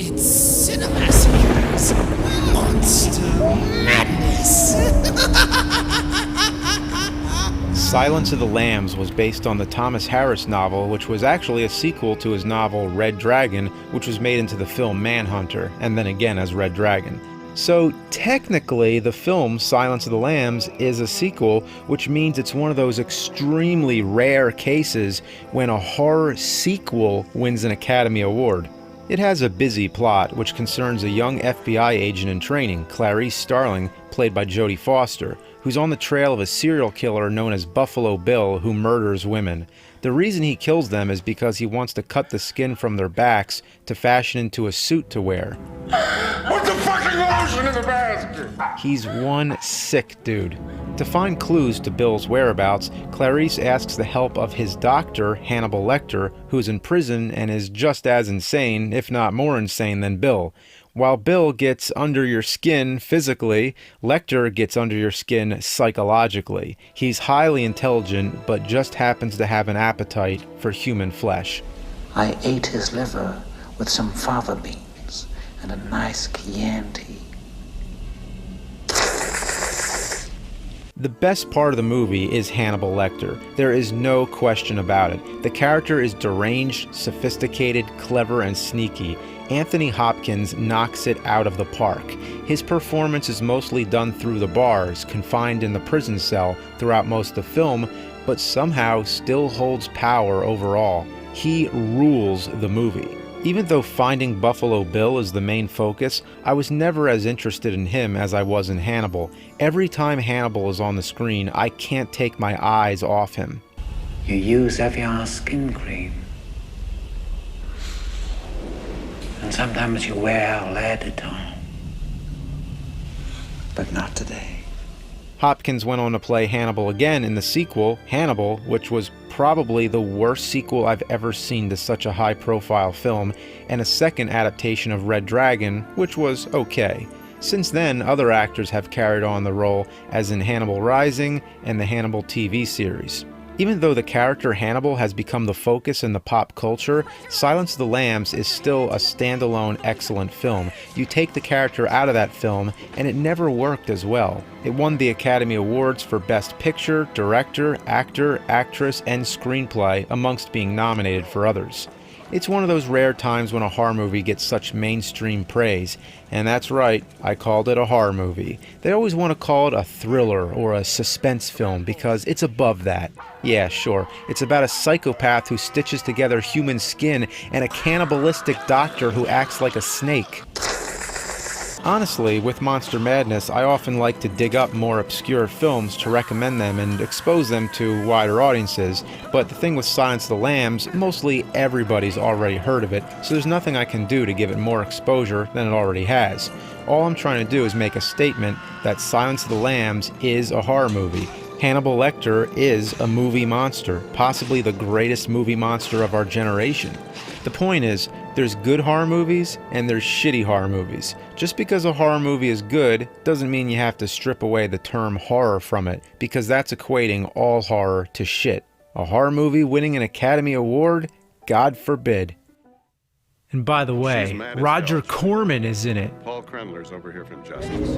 It's Cinemassacre's Monster Madness. Silence of the Lambs was based on the Thomas Harris novel, which was actually a sequel to his novel Red Dragon, which was made into the film Manhunter, and then again as Red Dragon. So technically, the film Silence of the Lambs is a sequel, which means it's one of those extremely rare cases when a horror sequel wins an Academy Award. It has a busy plot, which concerns a young FBI agent in training, Clarice Starling, played by Jodie Foster, who's on the trail of a serial killer known as Buffalo Bill who murders women. The reason he kills them is because he wants to cut the skin from their backs to fashion into a suit to wear. Put the fucking lotion in the basket! He's one sick dude. To find clues to Bill's whereabouts, Clarice asks the help of his doctor, Hannibal Lecter, who's in prison and is just as insane, if not more insane than Bill. While Bill gets under your skin physically, Lecter gets under your skin psychologically. He's highly intelligent, but just happens to have an appetite for human flesh. I ate his liver with some fava beans and a nice Chianti. The best part of the movie is Hannibal Lecter. There is no question about it. The character is deranged, sophisticated, clever, and sneaky. Anthony Hopkins knocks it out of the park. His performance is mostly done through the bars, confined in the prison cell throughout most of the film, but somehow still holds power overall. He rules the movie. Even though finding Buffalo Bill is the main focus, I was never as interested in him as I was in Hannibal. Every time Hannibal is on the screen, I can't take my eyes off him. You use AVGN skin cream. And sometimes you wear lead at home. But not today. Hopkins went on to play Hannibal again in the sequel, Hannibal, which was probably the worst sequel I've ever seen to such a high-profile film, and a second adaptation of Red Dragon, which was okay. Since then, other actors have carried on the role, as in Hannibal Rising and the Hannibal TV series. Even though the character Hannibal has become the focus in the pop culture, Silence of the Lambs is still a standalone excellent film. You take the character out of that film, and it never worked as well. It won the Academy Awards for Best Picture, Director, Actor, Actress, and Screenplay, amongst being nominated for others. It's one of those rare times when a horror movie gets such mainstream praise. And that's right, I called it a horror movie. They always want to call it a thriller or a suspense film because it's above that. Yeah, sure, it's about a psychopath who stitches together human skin and a cannibalistic doctor who acts like a snake. Honestly, with Monster Madness, I often like to dig up more obscure films to recommend them and expose them to wider audiences, but the thing with Silence of the Lambs, mostly everybody's already heard of it, so there's nothing I can do to give it more exposure than it already has. All I'm trying to do is make a statement that Silence of the Lambs is a horror movie. Hannibal Lecter is a movie monster, possibly the greatest movie monster of our generation. The point is, there's good horror movies and there's shitty horror movies. Just because a horror movie is good doesn't mean you have to strip away the term horror from it, because that's equating all horror to shit. A horror movie winning an Academy Award? God forbid. And by the way, Roger Corman is in it. Paul Kremler's over here from Justice.